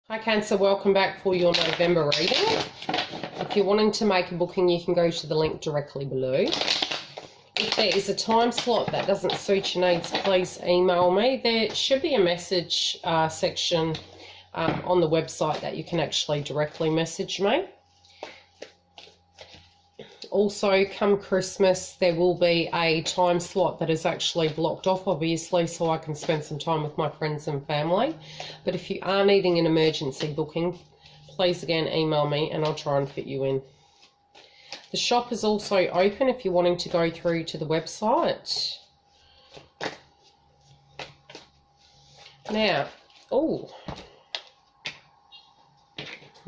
Hi Cancer, welcome back for your November reading. If you're wanting to make a booking, you can go to the link directly below. If there is a time slot that doesn't suit your needs, please email me. There should be a message section on the website that you can actually directly message me. Also, come Christmas, there will be a time slot that is actually blocked off, obviously, so I can spend some time with my friends and family. But if you are needing an emergency booking, please again email me and I'll try and fit you in. The shop is also open if you're wanting to go through to the website. Now,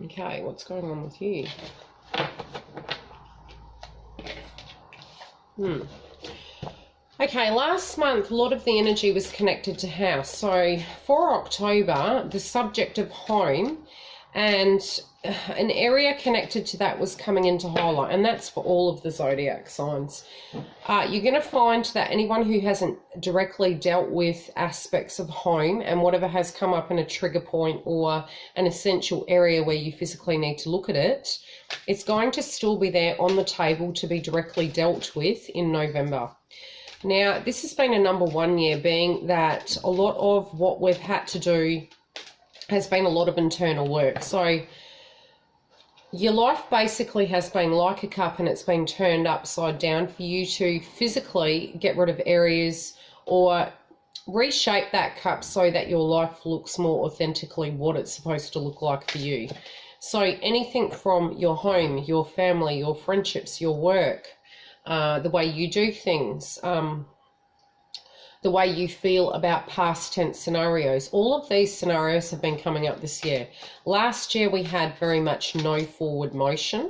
okay, what's going on with you? Okay, last month a lot of the energy was connected to house. So for October, the subject of home and an area connected to that was coming into highlight, and that's for all of the zodiac signs. You're going to find that anyone who hasn't directly dealt with aspects of home and whatever has come up in a trigger point or an essential area where you physically need to look at it, it's going to still be there on the table to be directly dealt with in November. Now, this has been a number one year, being that a lot of what we've had to do has been a lot of internal work. So your life basically has been like a cup and it's been turned upside down for you to physically get rid of areas or reshape that cup so that your life looks more authentically what it's supposed to look like for you. So anything from your home, your family, your friendships, your work, the way you do things, the way you feel about past tense scenarios. All of these scenarios have been coming up this year. Last year we had very much no forward motion,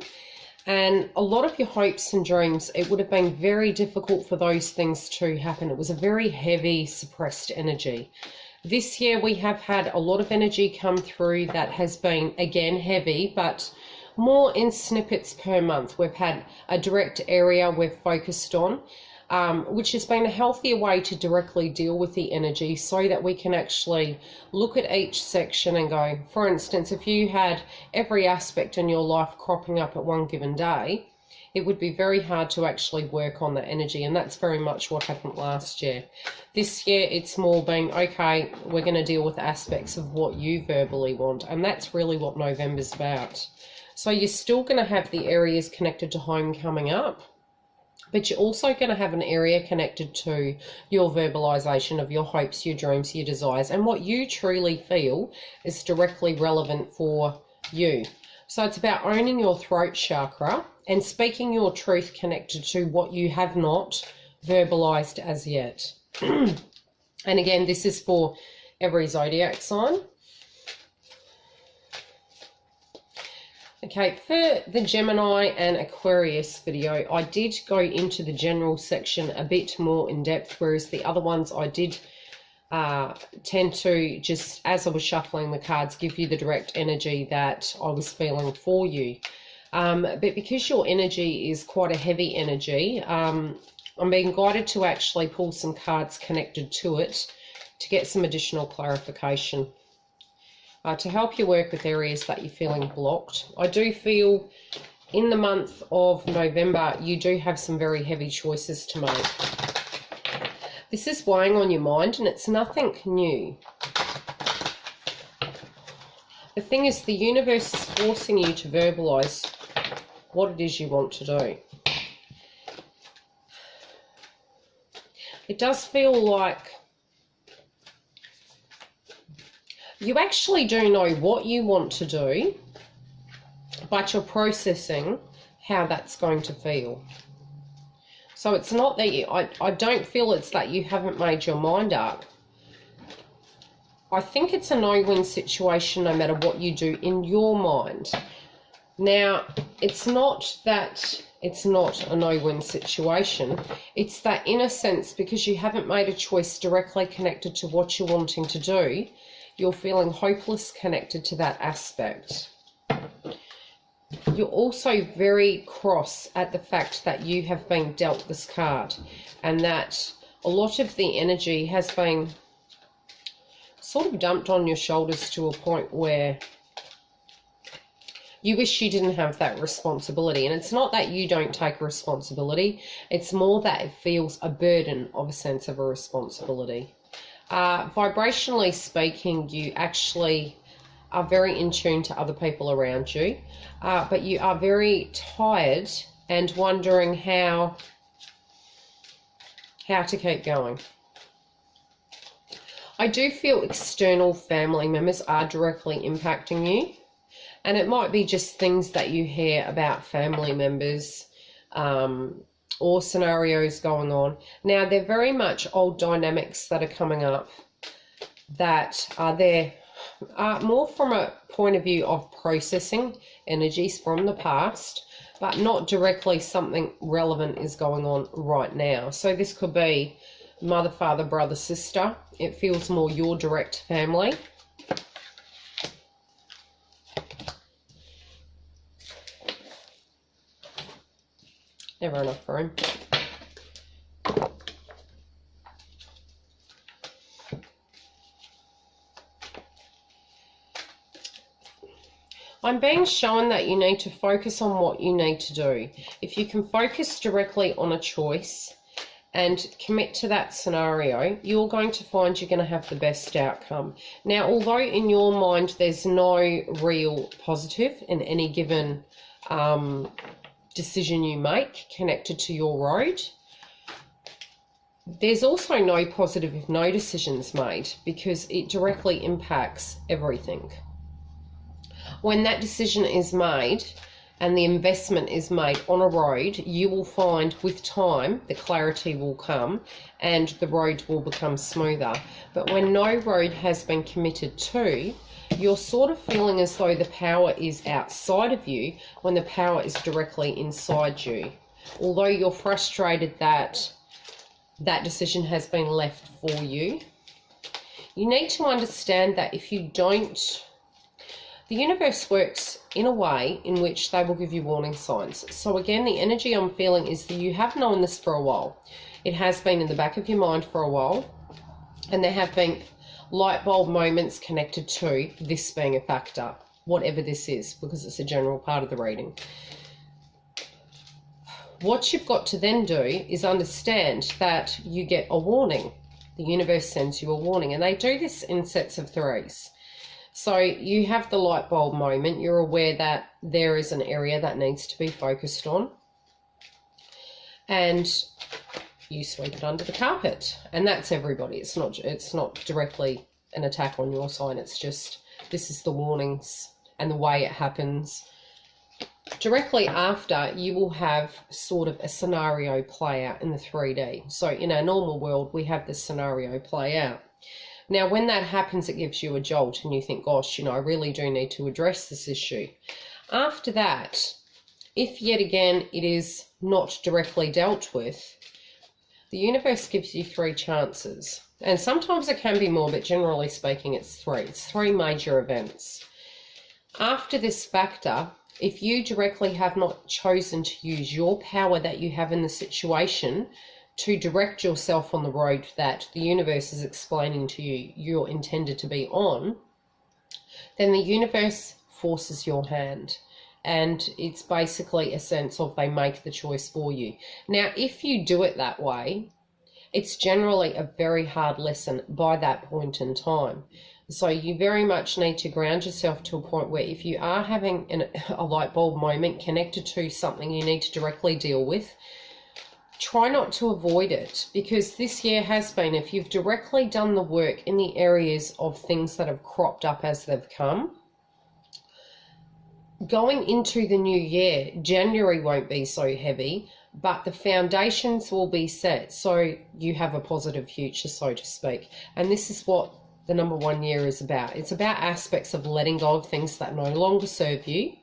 and a lot of your hopes and dreams, it would have been very difficult for those things to happen. It was a very heavy, suppressed energy. This year we have had a lot of energy come through that has been, again, heavy, but more in snippets per month. We've had a direct area we've focused on, which has been a healthier way to directly deal with the energy so that we can actually look at each section and go, for instance, if you had every aspect in your life cropping up at one given day, it would be very hard to actually work on that energy, and that's very much what happened last year. This year it's more being, okay, we're going to deal with aspects of what you verbally want, and that's really what November's about. So you're still going to have the areas connected to home coming up, but you're also going to have an area connected to your verbalization of your hopes, your dreams, your desires, and what you truly feel is directly relevant for you. So it's about owning your throat chakra and speaking your truth connected to what you have not verbalized as yet. And again, this is for every zodiac sign. Okay, for the Gemini and Aquarius video, I did go into the general section a bit more in depth, whereas the other ones I did tend to, just as I was shuffling the cards, give you the direct energy that I was feeling for you. But because your energy is quite a heavy energy, I'm being guided to actually pull some cards connected to it to get some additional clarification. To help you work with areas that you're feeling blocked. I do feel in the month of November you do have some very heavy choices to make. This is weighing on your mind and it's nothing new. The thing is, the universe is forcing you to verbalize what it is you want to do. It does feel like you actually do know what you want to do, but you're processing how that's going to feel. So it's not that you, I don't feel it's that you haven't made your mind up. I think it's a no-win situation no matter what you do in your mind. Now, it's not that it's not a no-win situation. It's that, in a sense, because you haven't made a choice directly connected to what you're wanting to do, you're feeling hopeless connected to that aspect. You're also very cross at the fact that you have been dealt this card, and that a lot of the energy has been sort of dumped on your shoulders to a point where You wish you didn't have that responsibility. And it's not that you don't take responsibility. It's more that it feels a burden of a sense of a responsibility. Vibrationally speaking, you actually are very in tune to other people around you, but you are very tired and wondering how to keep going. I do feel external family members are directly impacting you, and it might be just things that you hear about family members or scenarios going on. Now, they're very much old dynamics that are coming up that are there more from a point of view of processing energies from the past, but not directly something relevant is going on right now. So this could be mother, father, brother, sister. It feels more your direct family. Never enough room. I'm being shown that you need to focus on what you need to do. If you can focus directly on a choice and commit to that scenario, you're going to find you're going to have the best outcome. Now, although in your mind there's no real positive in any given decision you make connected to your road, there's also no positive if no decisions made, because it directly impacts everything. When that decision is made and the investment is made on a road, you will find with time the clarity will come and the road will become smoother. But when no road has been committed to, you're sort of feeling as though the power is outside of you when the power is directly inside you. Although you're frustrated that that decision has been left for you, you need to understand that if you don't, the universe works in a way in which they will give you warning signs. So again, the energy I'm feeling is that you have known this for a while. It has been in the back of your mind for a while, and there have been light bulb moments connected to this being a factor, whatever this is, because it's a general part of the reading. What you've got to then do is understand that you get a warning. The universe sends you a warning, and they do this in sets of threes. So you have the light bulb moment. You're aware that there is an area that needs to be focused on, and you sweep it under the carpet. And that's everybody. It's not directly an attack on your sign. It's just, this is the warnings and the way it happens. Directly after, you will have sort of a scenario play out in the 3D. So in our normal world, we have this scenario play out. Now, when that happens, it gives you a jolt and you think, gosh, I really do need to address this issue. After that, if yet again it is not directly dealt with, the universe gives you 3 chances. And sometimes it can be more, but generally speaking, it's 3. It's 3 major events. After this factor, if you directly have not chosen to use your power that you have in the situation to direct yourself on the road that the universe is explaining to you you're intended to be on, then the universe forces your hand. And it's basically a sense of they make the choice for you. Now, if you do it that way, it's generally a very hard lesson by that point in time. So you very much need to ground yourself to a point where if you are having a light bulb moment connected to something you need to directly deal with, try not to avoid it, because this year has been, if you've directly done the work in the areas of things that have cropped up as they've come, going into the new year, January won't be so heavy, but the foundations will be set so you have a positive future, so to speak. And this is what the number 1 year is about. It's about aspects of letting go of things that no longer serve you,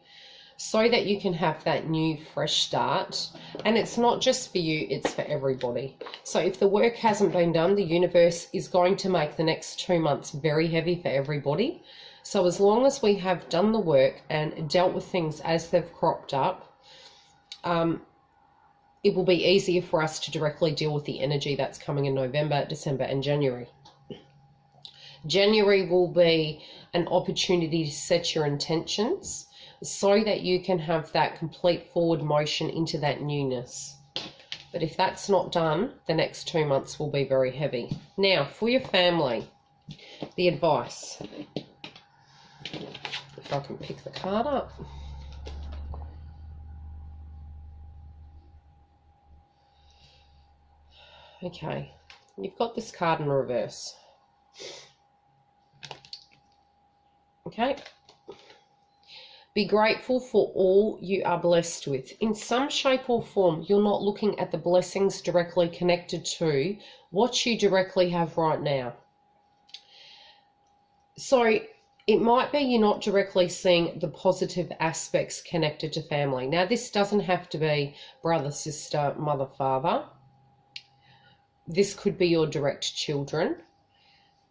so that you can have that new fresh start. And it's not just for you, it's for everybody. So if the work hasn't been done, the universe is going to make the next 2 months very heavy for everybody. So as long as we have done the work and dealt with things as they've cropped up, it will be easier for us to directly deal with the energy that's coming in November, December and January. January will be an opportunity to set your intentions. so that you can have that complete forward motion into that newness. But if that's not done, the next 2 months will be very heavy. Now, for your family, the advice. If I can pick the card up. Okay, you've got this card in reverse. Okay. Be grateful for all you are blessed with. In some shape or form, you're not looking at the blessings directly connected to what you directly have right now. So it might be you're not directly seeing the positive aspects connected to family. Now, this doesn't have to be brother, sister, mother, father. This could be your direct children.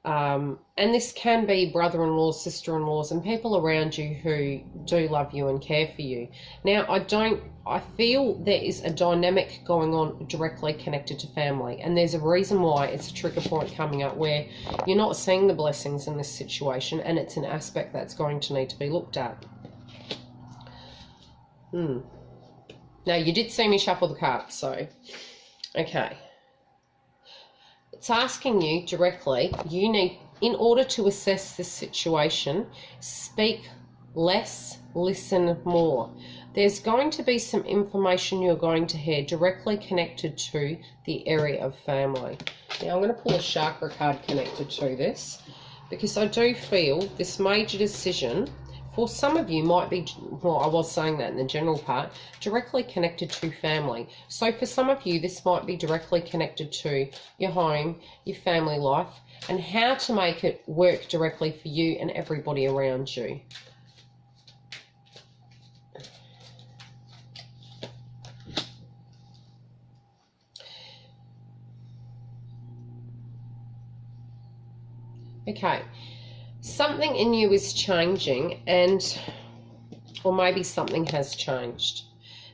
And this can be brother-in-laws, sister-in-laws, and people around you who do love you and care for you. Now, I feel there is a dynamic going on directly connected to family, and there's a reason why it's a trigger point coming up where you're not seeing the blessings in this situation, and it's an aspect that's going to need to be looked at. Now, you did see me shuffle the cards, so, okay. It's asking you directly, you need, in order to assess this situation, speak less, listen more. There's going to be some information you're going to hear directly connected to the area of family. Now I'm going to pull a chakra card connected to this, because I do feel this major decision for some of you might be, well, I was saying that in the general part, directly connected to family. So for some of you, this might be directly connected to your home, your family life, and how to make it work directly for you and everybody around you. Okay. Something in you is changing, or maybe something has changed.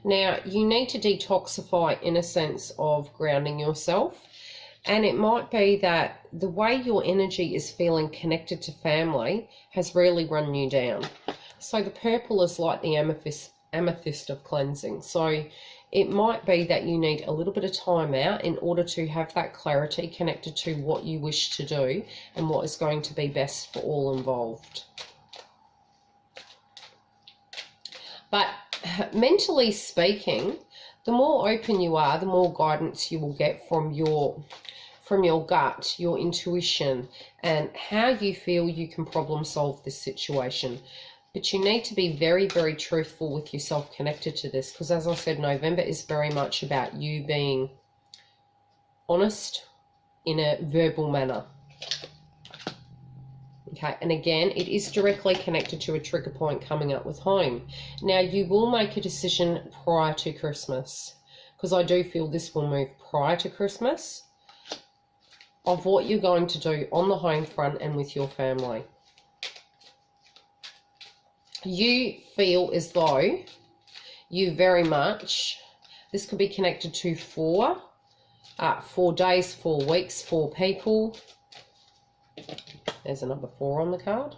Now, you need to detoxify in a sense of grounding yourself, and it might be that the way your energy is feeling connected to family has really run you down. So the purple is like the amethyst of cleansing. So it might be that you need a little bit of time out in order to have that clarity connected to what you wish to do and what is going to be best for all involved. But mentally speaking, the more open you are, the more guidance you will get from your gut, your intuition, and how you feel you can problem solve this situation. But you need to be very, very truthful with yourself connected to this, because as I said, November is very much about you being honest in a verbal manner. Okay, and again, it is directly connected to a trigger point coming up with home. Now, you will make a decision prior to Christmas, because I do feel this will move prior to Christmas, of what you're going to do on the home front and with your family. You feel as though you very much, this could be connected to 4 days, 4 weeks, 4 people. There's a number 4 on the card.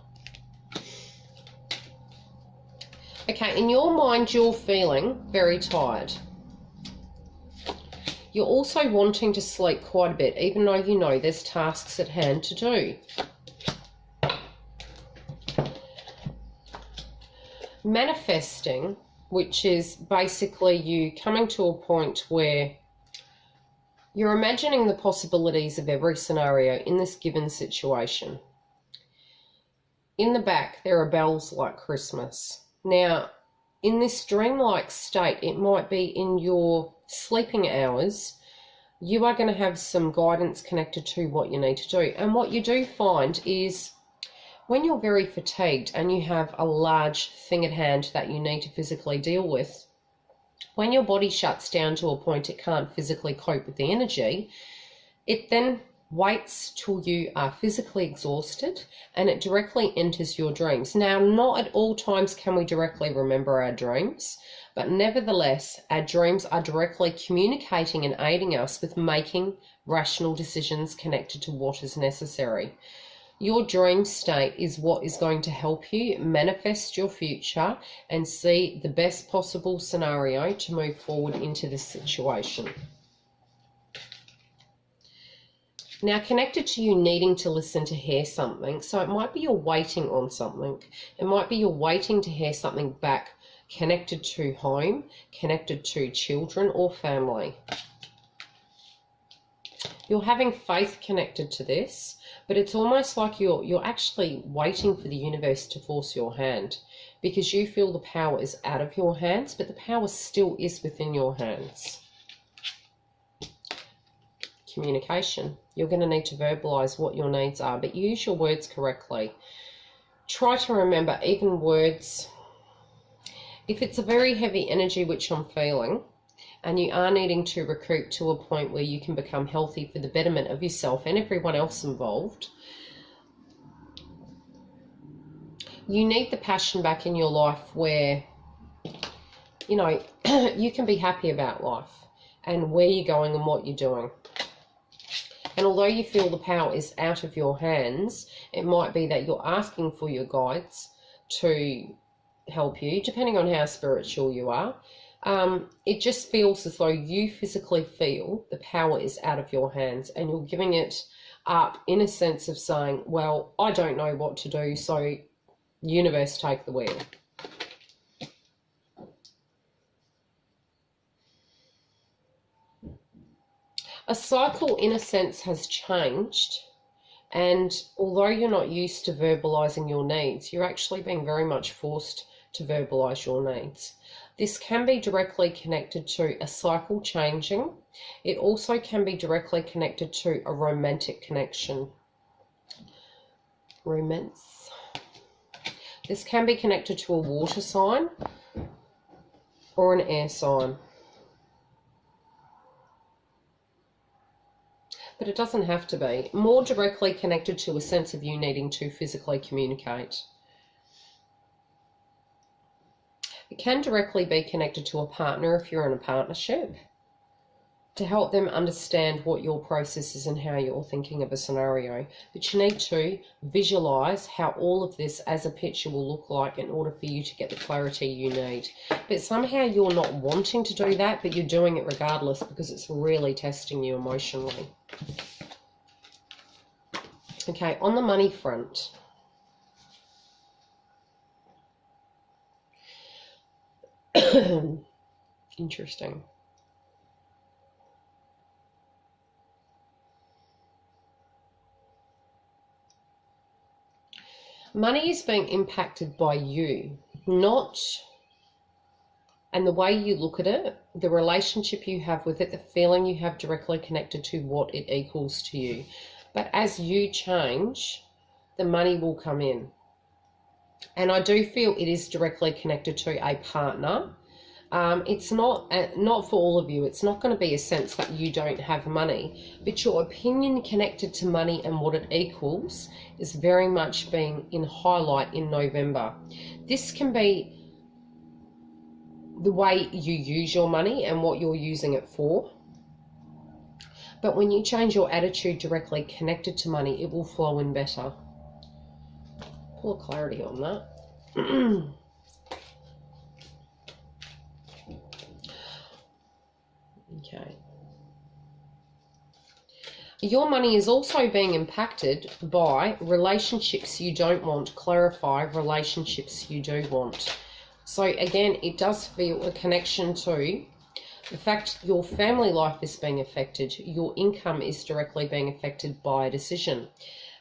Okay, in your mind, you're feeling very tired. You're also wanting to sleep quite a bit, even though you know there's tasks at hand to do. Manifesting, which is basically you coming to a point where you're imagining the possibilities of every scenario in this given situation. In the back, there are bells like Christmas. Now, in this dreamlike state, it might be in your sleeping hours, you are going to have some guidance connected to what you need to do. And what you do find is when you're very fatigued and you have a large thing at hand that you need to physically deal with, when your body shuts down to a point it can't physically cope with the energy, it then waits till you are physically exhausted and it directly enters your dreams. Now, not at all times can we directly remember our dreams, but nevertheless, our dreams are directly communicating and aiding us with making rational decisions connected to what is necessary. Your dream state is what is going to help you manifest your future and see the best possible scenario to move forward into this situation. Now, connected to you needing to listen to hear something, so it might be you're waiting on something. It might be you're waiting to hear something back connected to home, connected to children or family. You're having faith connected to this, but it's almost like you're actually waiting for the universe to force your hand, because you feel the power is out of your hands, but the power still is within your hands. Communication. You're going to need to verbalize what your needs are, but use your words correctly. Try to remember, even words, if it's a very heavy energy, which I'm feeling, and you are needing to recruit to a point where you can become healthy for the betterment of yourself and everyone else involved, you need the passion back in your life where, you know, you can be happy about life and where you're going and what you're doing. And although you feel the power is out of your hands, it might be that you're asking for your guides to help you, depending on how spiritual you are. It just feels as though you physically feel the power is out of your hands and you're giving it up in a sense of saying, well, I don't know what to do, so universe, take the wheel. A cycle, in a sense, has changed, and although you're not used to verbalizing your needs, you're actually being very much forced to verbalize your needs. This can be directly connected to a cycle changing. It also can be directly connected to a romantic connection. Romance. This can be connected to a water sign or an air sign. But it doesn't have to be. More directly connected to a sense of you needing to physically communicate. It can directly be connected to a partner if you're in a partnership, to help them understand what your process is and how you're thinking of a scenario. But you need to visualize how all of this as a picture will look like in order for you to get the clarity you need. But somehow you're not wanting to do that, but you're doing it regardless because it's really testing you emotionally. Okay, on the money front. Interesting. Money is being impacted by you, not, and the way you look at it, the relationship you have with it, the feeling you have directly connected to what it equals to you. But as you change, the money will come in. And I do feel it is directly connected to a partner. It's not for all of you. It's not going to be a sense that you don't have money, but your opinion connected to money and what it equals is very much being in highlight in November. This can be the way you use your money and what you're using it for. But when you change your attitude directly connected to money, it will flow in better. Pull a clarity on that. Okay. Your money is also being impacted by relationships you don't want. Clarify relationships you do want. So again, it does feel a connection to the fact your family life is being affected. Your income is directly being affected by a decision.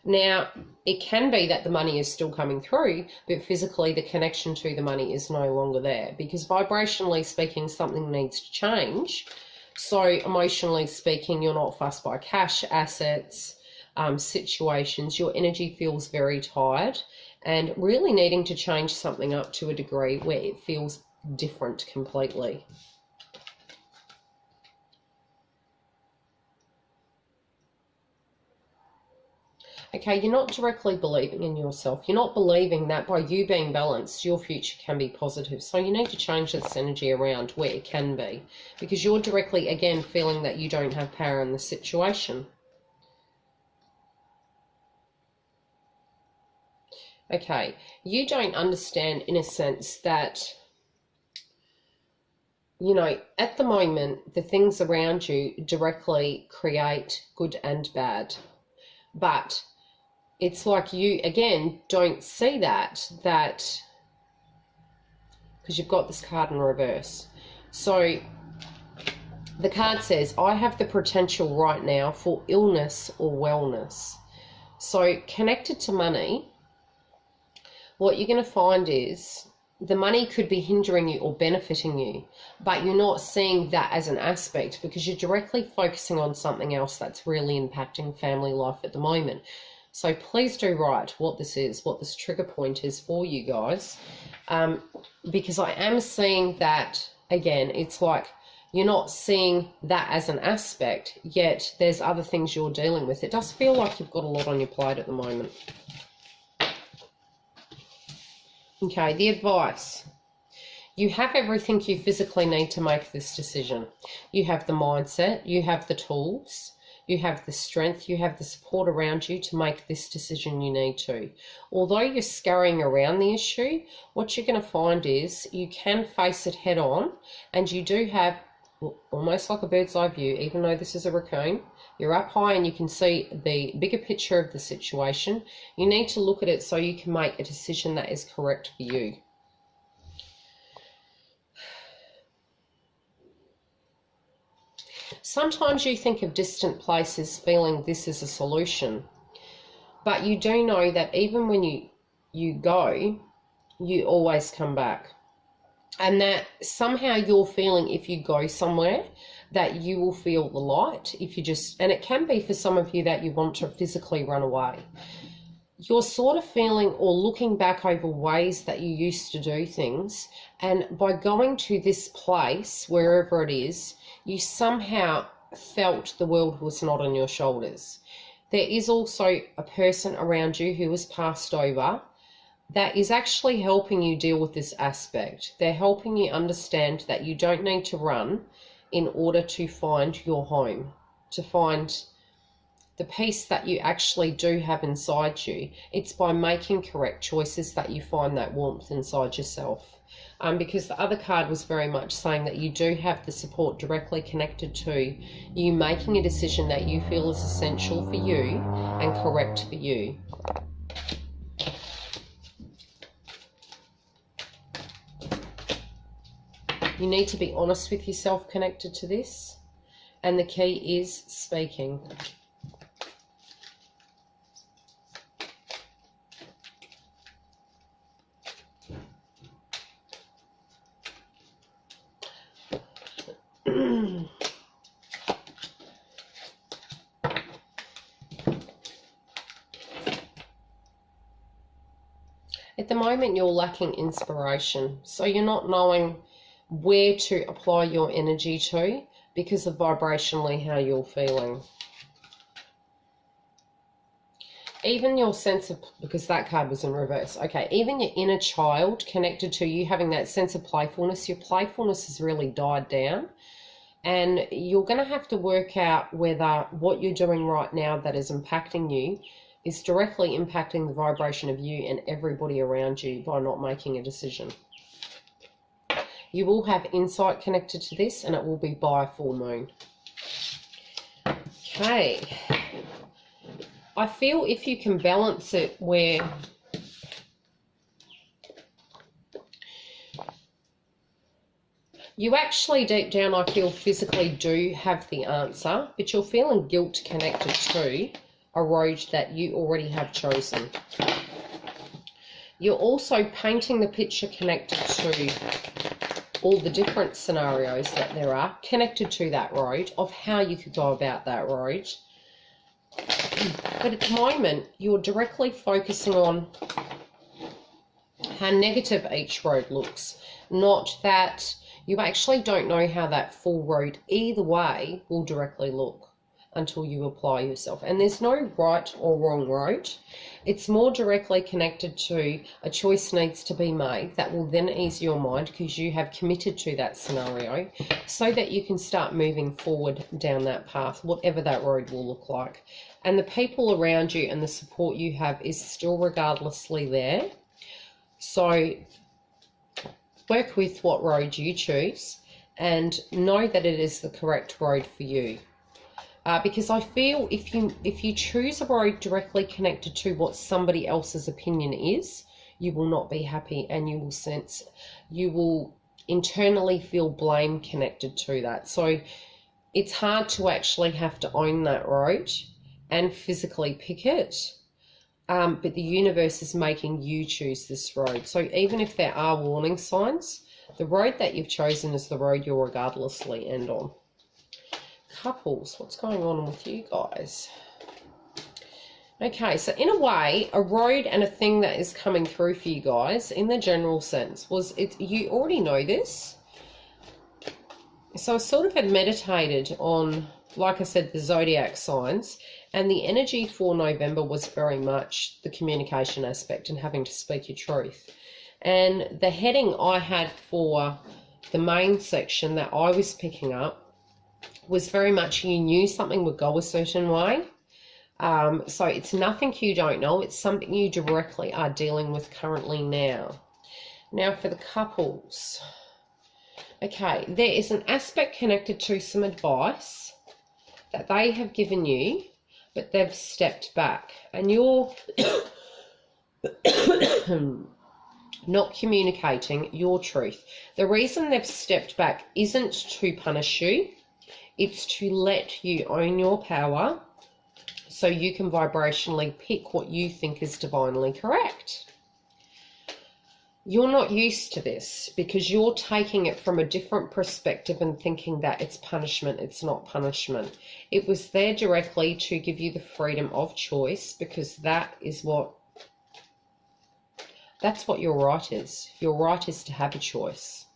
Now, it can be that the money is still coming through, but physically the connection to the money is no longer there, because vibrationally speaking, something needs to change. So emotionally speaking, you're not fussed by cash, assets, situations. Your energy feels very tired and really needing to change something up to a degree where it feels different completely. Okay, you're not directly believing in yourself. You're not believing that by you being balanced, your future can be positive. So you need to change this energy around where it can be, because you're directly, again, feeling that you don't have power in the situation. Okay, you don't understand in a sense that, you know, at the moment, the things around you directly create good and bad. But it's like you, again, don't see that because you've got this card in reverse. So the card says, I have the potential right now for illness or wellness. So connected to money, what you're going to find is the money could be hindering you or benefiting you, but you're not seeing that as an aspect because you're directly focusing on something else that's really impacting family life at the moment. So please do write what this is, what this trigger point is for you guys, because I am seeing that, again, it's like you're not seeing that as an aspect, yet there's other things you're dealing with. It does feel like you've got a lot on your plate at the moment. Okay, the advice. You have everything you physically need to make this decision. You have the mindset, you have the tools, you have the strength, you have the support around you to make this decision you need to. Although you're scurrying around the issue, what you're going to find is you can face it head on, and you do have almost like a bird's eye view, even though this is a raccoon. You're up high and you can see the bigger picture of the situation. You need to look at it so you can make a decision that is correct for you. Sometimes you think of distant places feeling this is a solution, but you do know that even when you go, you always come back. And that somehow you're feeling if you go somewhere that you will feel the light if you just, and it can be for some of you that you want to physically run away. You're sort of feeling or looking back over ways that you used to do things, and by going to this place, wherever it is, you somehow felt the world was not on your shoulders. There is also a person around you who has passed over that is actually helping you deal with this aspect. They're helping you understand that you don't need to run in order to find your home, to find the peace that you actually do have inside you. It's by making correct choices that you find that warmth inside yourself. Because the other card was very much saying that you do have the support directly connected to you making a decision that you feel is essential for you and correct for you. You need to be honest with yourself connected to this, and the key is speaking. At the moment, you're lacking inspiration, so you're not knowing where to apply your energy to because of vibrationally how you're feeling. Even your sense of, because that card was in reverse, okay, even your inner child connected to you having that sense of playfulness, your playfulness has really died down, and you're going to have to work out whether what you're doing right now that is impacting you is directly impacting the vibration of you and everybody around you by not making a decision. You will have insight connected to this, and it will be by a full moon. Okay. I feel if you can balance it where you actually deep down, I feel physically do have the answer, but you're feeling guilt connected to a road that you already have chosen. You're also painting the picture connected to all the different scenarios that there are connected to that road of how you could go about that road. But at the moment, you're directly focusing on how negative each road looks, not that you actually don't know how that full road either way will directly look until you apply yourself. And there's no right or wrong road. It's more directly connected to a choice needs to be made that will then ease your mind because you have committed to that scenario so that you can start moving forward down that path, whatever that road will look like. and the people around you and the support you have is still regardlessly there. So work with what road you choose and know that it is the correct road for you. Because I feel if you choose a road directly connected to what somebody else's opinion is, you will not be happy, and you will internally feel blame connected to that. So it's hard to actually have to own that road and physically pick it. But the universe is making you choose this road. So even if there are warning signs, the road that you've chosen is the road you'll regardlessly end on. Couples, what's going on with you guys? Okay, so in a way, a road and a thing that is coming through for you guys in the general sense was, you already know this. So I sort of had meditated on, like I said, the zodiac signs, and the energy for November was very much the communication aspect and having to speak your truth. And the heading I had for the main section that I was picking up was very much you knew something would go a certain way. So it's nothing you don't know. It's something you directly are dealing with currently now. Now for the couples. Okay, there is an aspect connected to some advice that they have given you, but they've stepped back. And you're not communicating your truth. The reason they've stepped back isn't to punish you. It's to let you own your power so you can vibrationally pick what you think is divinely correct. You're not used to this because you're taking it from a different perspective and thinking that it's punishment. It's not punishment. It was there directly to give you the freedom of choice, because that's what your right is. Your right is to have a choice.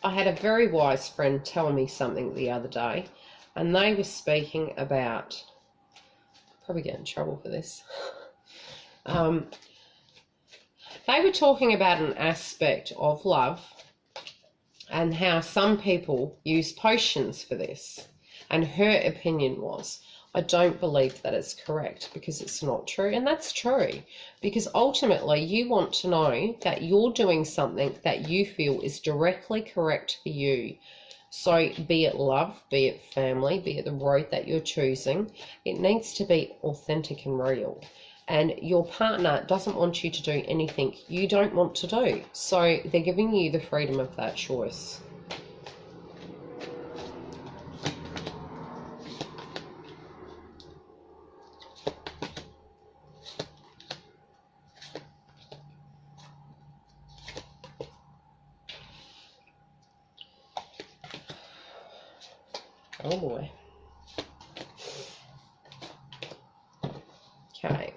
I had a very wise friend tell me something the other day, and they were speaking about, probably get in trouble for this. They were talking about an aspect of love and how some people use potions for this. And her opinion was, I don't believe that it's correct because it's not true. And that's true, because ultimately you want to know that you're doing something that you feel is directly correct for you. So be it love, be it family, be it the road that you're choosing, it needs to be authentic and real. And your partner doesn't want you to do anything you don't want to do. So they're giving you the freedom of that choice. Oh boy. Okay.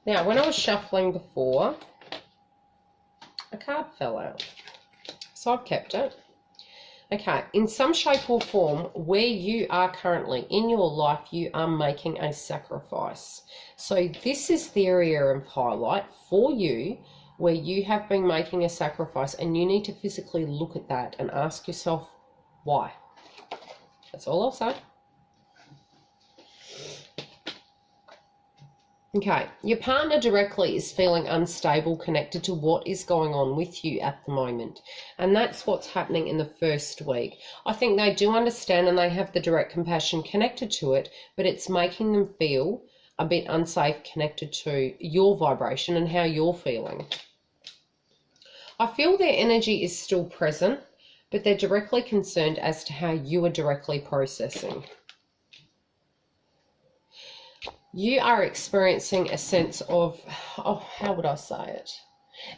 Now, when I was shuffling before, a card fell out. So I've kept it. Okay, in some shape or form, where you are currently in your life, you are making a sacrifice. So this is the area of highlight for you where you have been making a sacrifice, and you need to physically look at that and ask yourself, why? That's all I'll say. Okay, your partner directly is feeling unstable connected to what is going on with you at the moment. And that's what's happening in the first week. I think they do understand and they have the direct compassion connected to it, but it's making them feel a bit unsafe connected to your vibration and how you're feeling. I feel their energy is still present, but they're directly concerned as to how you are directly processing. You are experiencing a sense of, how would I say it?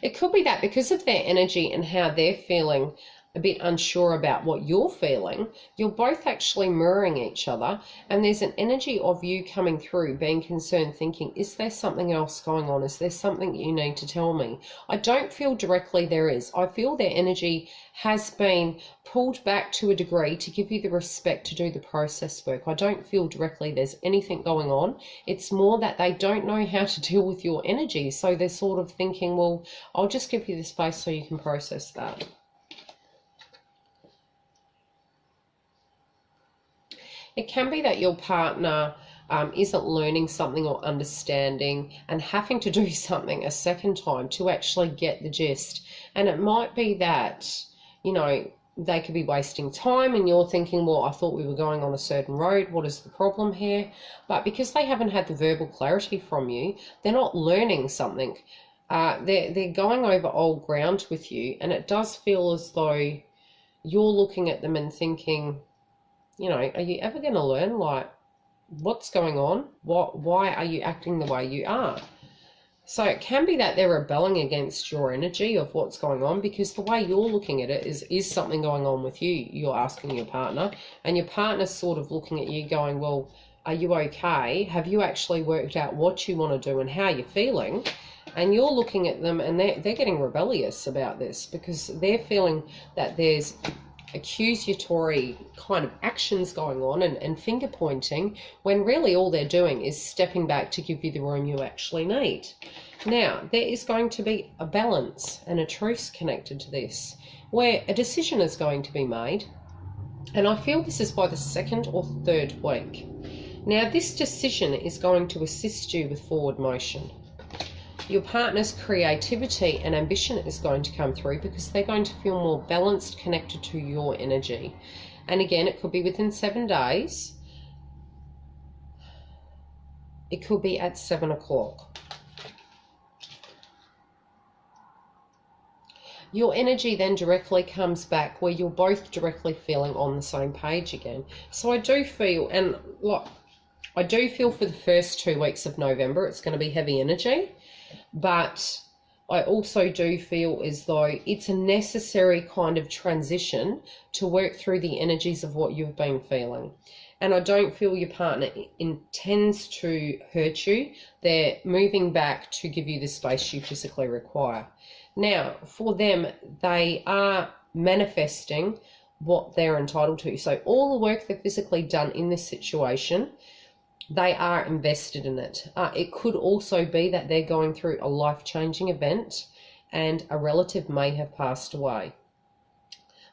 It could be that because of their energy and how they're feeling a bit unsure about what you're feeling, you're both actually mirroring each other, and there's an energy of you coming through being concerned, thinking, is there something else going on? Is there something you need to tell me? I don't feel directly there is. I feel their energy has been pulled back to a degree to give you the respect to do the process work. I don't feel directly there's anything going on. It's more that they don't know how to deal with your energy, so they're sort of thinking, well, I'll just give you the space so you can process that. It can be that your partner isn't learning something or understanding and having to do something a second time to actually get the gist. And it might be that, you know, they could be wasting time and you're thinking, well, I thought we were going on a certain road. What is the problem here? But because they haven't had the verbal clarity from you, they're not learning something. They're going over old ground with you, and it does feel as though you're looking at them and thinking, you know, are you ever going to learn? Like, what's going on? Why are you acting the way you are? So it can be that they're rebelling against your energy of what's going on, because the way you're looking at it is something going on with you. You're asking your partner, and your partner's sort of looking at you going, well, are you okay? Have you actually worked out what you want to do and how you're feeling? And you're looking at them and they're getting rebellious about this, because they're feeling that there's accusatory kind of actions going on and finger pointing, when really all they're doing is stepping back to give you the room you actually need. Now, there is going to be a balance and a truce connected to this, where a decision is going to be made, and I feel this is by the 2nd or 3rd week. Now, this decision is going to assist you with forward motion. Your partner's creativity and ambition is going to come through, because they're going to feel more balanced, connected to your energy. And again, it could be within 7 days. It could be at 7 o'clock. Your energy then directly comes back where you're both directly feeling on the same page again. So I do feel, and like, I do feel for the first 2 weeks of November, it's going to be heavy energy. But I also do feel as though it's a necessary kind of transition to work through the energies of what you've been feeling. And I don't feel your partner intends to hurt you. They're moving back to give you the space you physically require. Now, for them, they are manifesting what they're entitled to. So all the work they've physically done in this situation, they are invested in it. It could also be that they're going through a life-changing event and a relative may have passed away.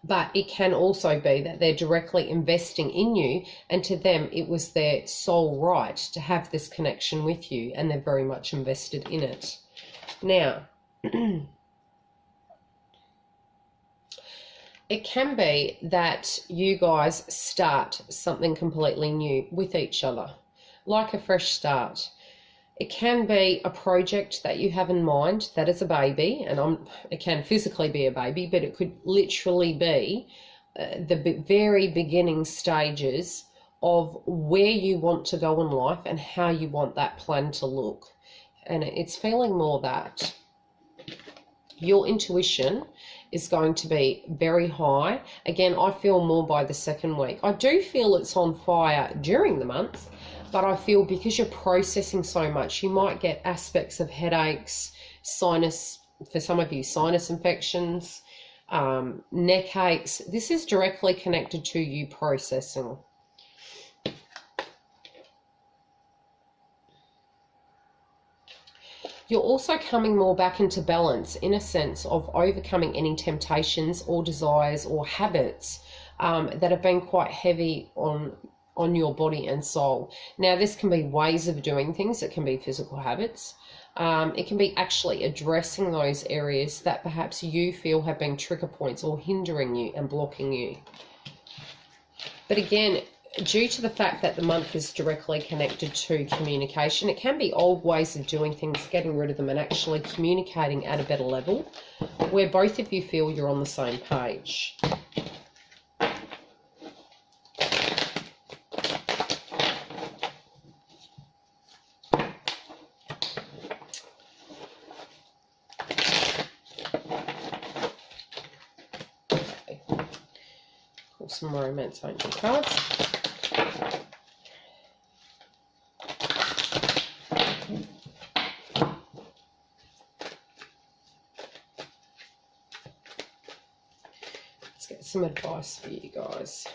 But it can also be that they're directly investing in you, and to them it was their sole right to have this connection with you, and they're very much invested in it. Now, it can be that you guys start something completely new with each other, like a fresh start. It can be a project that you have in mind that is a baby, and it can physically be a baby, but it could literally be the very beginning stages of where you want to go in life and how you want that plan to look. And it's feeling more that your intuition is going to be very high. Again, I feel more by the 2nd week. I do feel it's on fire during the month, but I feel because you're processing so much, you might get aspects of headaches, sinus, for some of you, sinus infections, neck aches. This is directly connected to you processing. You're also coming more back into balance, in a sense of overcoming any temptations or desires or habits that have been quite heavy on your body and soul. Now, this can be ways of doing things. It can be physical habits. It can be actually addressing those areas that perhaps you feel have been trigger points or hindering you and blocking you. But again, due to the fact that the month is directly connected to communication, it can be old ways of doing things, getting rid of them and actually communicating at a better level where both of you feel you're on the same page. Pull some romance angel cards. Let's get some advice for you guys.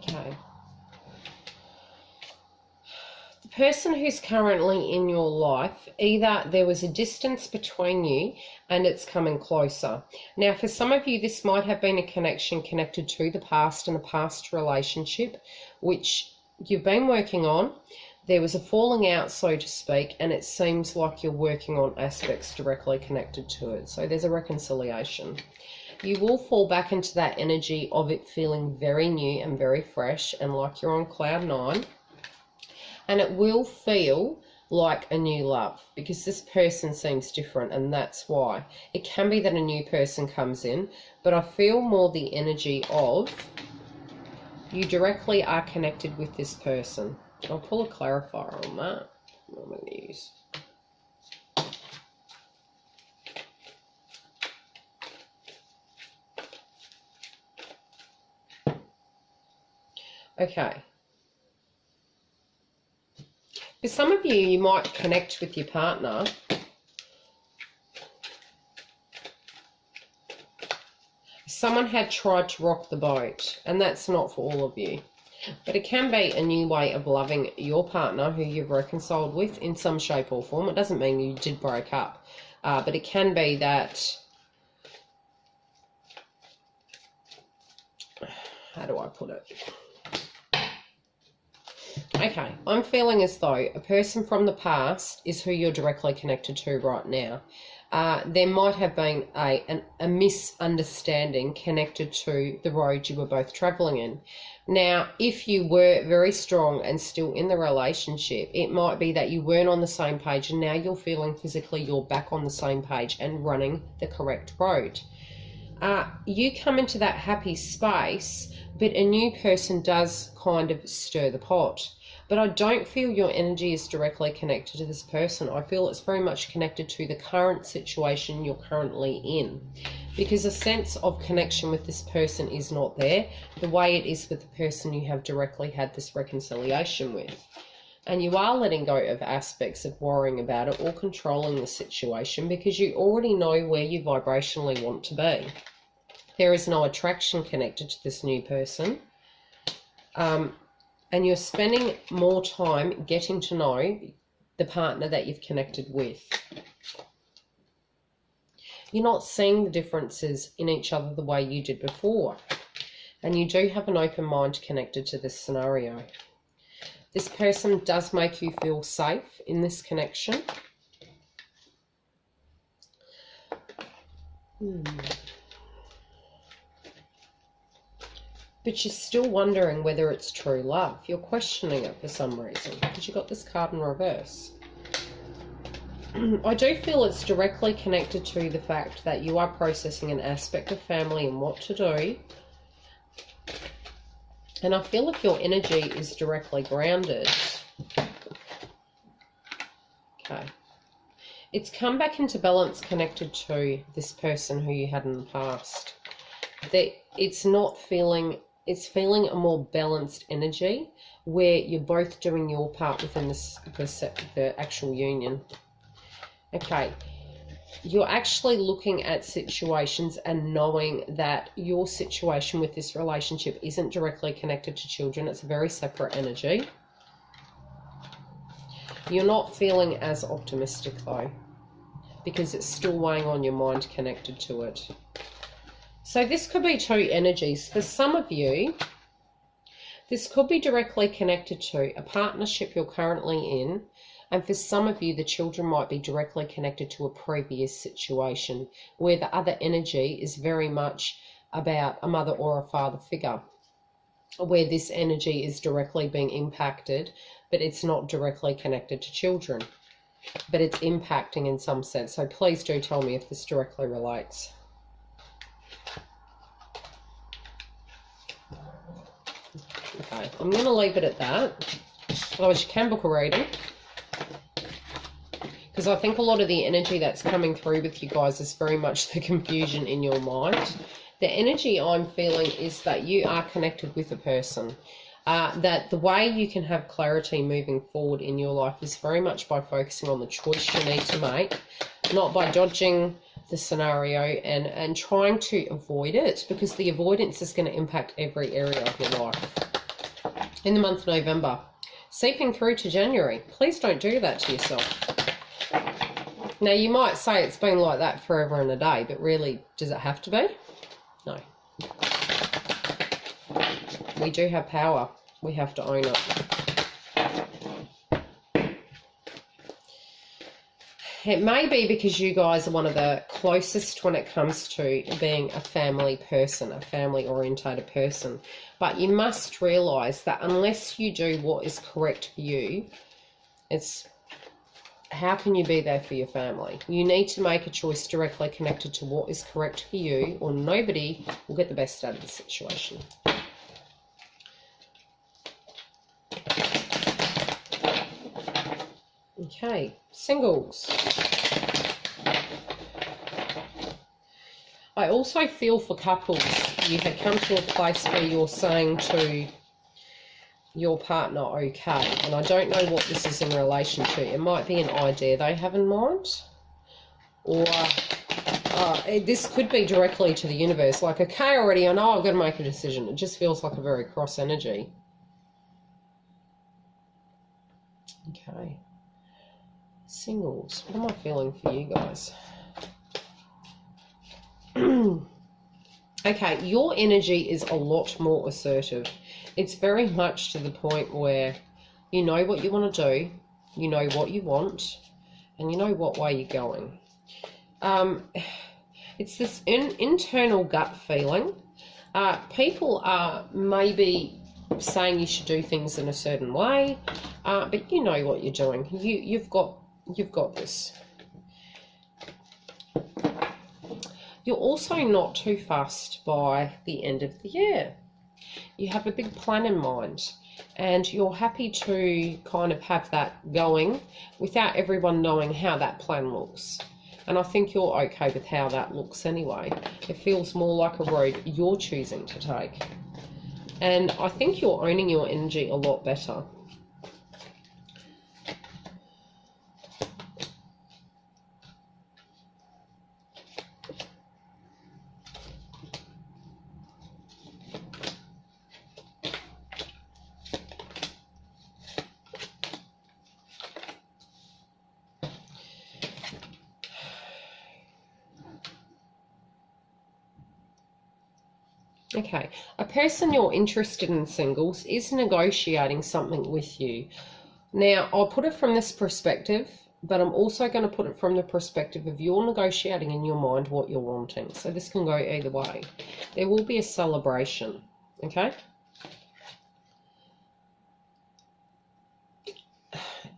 Okay. The person who's currently in your life, either there was a distance between you and it's coming closer. Now, for some of you, this might have been a connection connected to the past and a past relationship, which you've been working on. There was a falling out, so to speak, and it seems like you're working on aspects directly connected to it. So there's a reconciliation. You will fall back into that energy of it feeling very new and very fresh and like you're on cloud nine. And it will feel like a new love because this person seems different, and that's why. It can be that a new person comes in, but I feel more the energy of you directly are connected with this person. I'll pull a clarifier on that. What am I going to use? Okay. For some of you, you might connect with your partner someone had tried to rock the boat, and that's not for all of you. But it can be a new way of loving your partner who you've reconciled with in some shape or form. It doesn't mean you did break up, but it can be that, how do I put it? Okay, I'm feeling as though a person from the past is who you're directly connected to right now. There might have been a misunderstanding connected to the road you were both travelling in. Now, if you were very strong and still in the relationship, it might be that you weren't on the same page, and now you're feeling physically you're back on the same page and running the correct road. You come into that happy space, but a new person does kind of stir the pot. But I don't feel your energy is directly connected to this person. I feel it's very much connected to the current situation you're currently in, because a sense of connection with this person is not there the way it is with the person you have directly had this reconciliation with. And you are letting go of aspects of worrying about it or controlling the situation because you already know where you vibrationally want to be. There is no attraction connected to this new person. And you're spending more time getting to know the partner that you've connected with. You're not seeing the differences in each other the way you did before. And you do have an open mind connected to this scenario. This person does make you feel safe in this connection. But you're still wondering whether it's true love. You're questioning it for some reason because you got this card in reverse. I do feel it's directly connected to the fact that you are processing an aspect of family and what to do. And I feel if your energy is directly grounded. Okay. It's come back into balance connected to this person who you had in the past. That it's not feeling... It's feeling a more balanced energy where you're both doing your part within the actual union. Okay, you're actually looking at situations and knowing that your situation with this relationship isn't directly connected to children. It's a very separate energy. You're not feeling as optimistic though, because it's still weighing on your mind connected to it. So this could be two energies. For some of you, this could be directly connected to a partnership you're currently in. And for some of you, the children might be directly connected to a previous situation where the other energy is very much about a mother or a father figure, where this energy is directly being impacted, but it's not directly connected to children, but it's impacting in some sense. So please do tell me if this directly relates. Okay, I'm going to leave it at that. Otherwise you can book a reading, because I think a lot of the energy that's coming through with you guys is very much the confusion in your mind. The energy I'm feeling is that you are connected with a person. That the way you can have clarity moving forward in your life is very much by focusing on the choice you need to make, not by dodging the scenario and trying to avoid it, because the avoidance is going to impact every area of your life. in the month of November, seeping through to January. Please don't do that to yourself. Now, you might say it's been like that forever and a day, but really, does it have to be? No. We do have power. We have to own it. It may be because you guys are one of the closest when it comes to being a family person, a family-orientated person. But you must realise that unless you do what is correct for you, it's how can you be there for your family? You need to make a choice directly connected to what is correct for you, or nobody will get the best out of the situation. Okay, singles. I also feel for couples, you have come to a place where you're saying to your partner, okay, and I don't know what this is in relation to. It might be an idea they have in mind, or this could be directly to the universe, like, okay, already, I know I've got to make a decision. It just feels like a very cross energy. Okay. Singles, what am I feeling for you guys? Okay, your energy is a lot more assertive. It's very much to the point where you know what you want to do, you know what you want, and you know what way you're going. It's this internal gut feeling. People are maybe saying you should do things in a certain way, but you know what you're doing. You've got this. You're also not too fussed by the end of the year. You have a big plan in mind, and you're happy to kind of have that going without everyone knowing how that plan looks. And I think you're okay with how that looks anyway. It feels more like a road you're choosing to take. And I think you're owning your energy a lot better. Okay, a person you're interested in, singles, is negotiating something with you. Now, I'll put it from this perspective, but I'm also going to put it from the perspective of you're negotiating in your mind what you're wanting. So this can go either way. There will be a celebration, okay?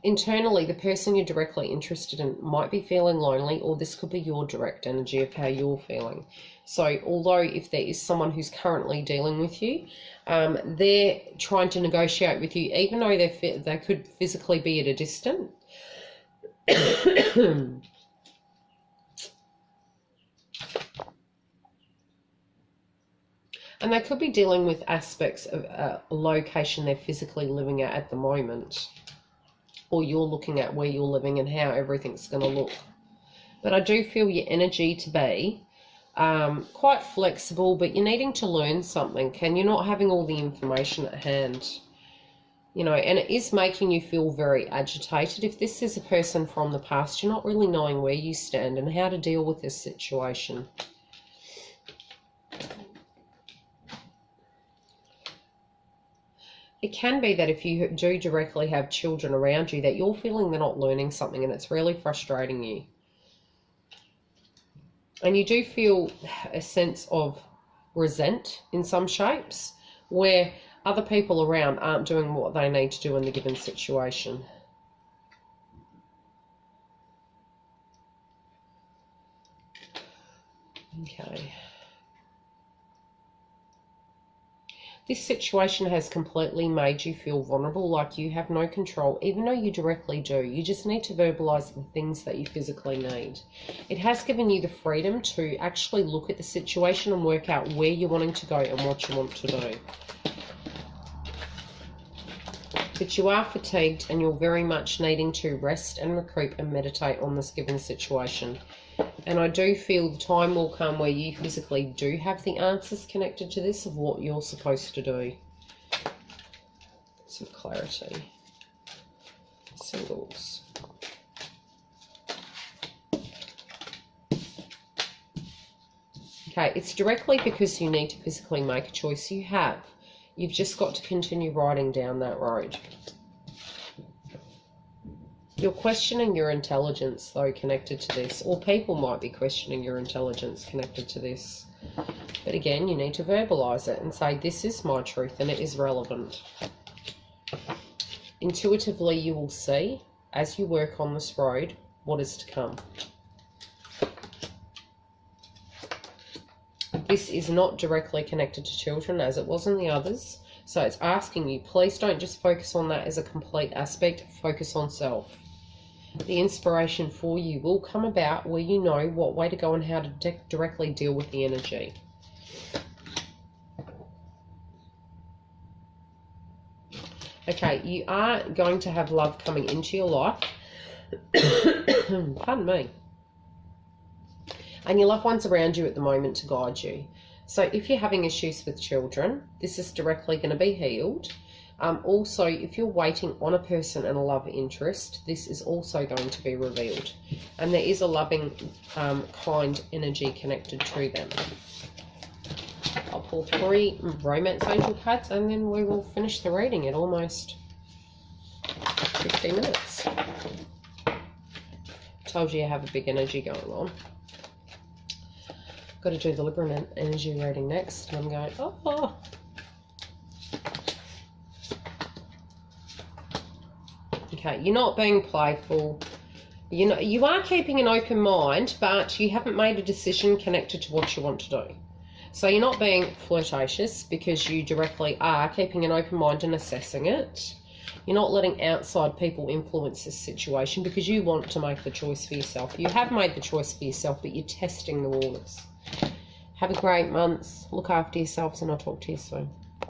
Internally, the person you're directly interested in might be feeling lonely, or this could be your direct energy of how you're feeling. So although if there is someone who's currently dealing with you, they're trying to negotiate with you, even though they could physically be at a distance. And they could be dealing with aspects of a location they're physically living at the moment. Or you're looking at where you're living and how everything's going to look. But I do feel your energy to be quite flexible, but you're needing to learn something, and you're not having all the information at hand. You know, and it is making you feel very agitated. If this is a person from the past, you're not really knowing where you stand and how to deal with this situation. It can be that if you do directly have children around you, that you're feeling they're not learning something, and it's really frustrating you. And you do feel a sense of resent in some shapes, where other people around aren't doing what they need to do in the given situation. Okay. This situation has completely made you feel vulnerable, like you have no control, even though you directly do. You just need to verbalize the things that you physically need. It has given you the freedom to actually look at the situation and work out where you're wanting to go and what you want to do. But you are fatigued, and you're very much needing to rest and recoup and meditate on this given situation. And I do feel the time will come where you physically do have the answers connected to this of what you're supposed to do. some clarity. Singles. Okay, it's directly because you need to physically make a choice. You have. You've just got to continue riding down that road. You're questioning your intelligence, though, connected to this. Or people might be questioning your intelligence connected to this. But again, you need to verbalize it and say, this is my truth and it is relevant. Intuitively, you will see, as you work on this road, what is to come. This is not directly connected to children as it was in the others. So it's asking you, please don't just focus on that as a complete aspect. Focus on self. The inspiration for you will come about where you know what way to go and how to directly deal with the energy. Okay, you are going to have love coming into your life. Pardon me. And your loved ones around you at the moment to guide you. So if you're having issues with children, this is directly going to be healed. Also, if you're waiting on a person and a love interest, this is also going to be revealed. And there is a loving, kind energy connected to them. I'll pull 3 romance angel cards and then we will finish the reading at almost 15 minutes. Told you I have a big energy going on. Got to do the Libra energy reading next. And I'm going, oh. Okay, you're not being playful. You are keeping an open mind, but you haven't made a decision connected to what you want to do. So you're not being flirtatious because you directly are keeping an open mind and assessing it. You're not letting outside people influence this situation because you want to make the choice for yourself. You have made the choice for yourself, but you're testing the waters. Have a great month. Look after yourselves and I'll talk to you soon.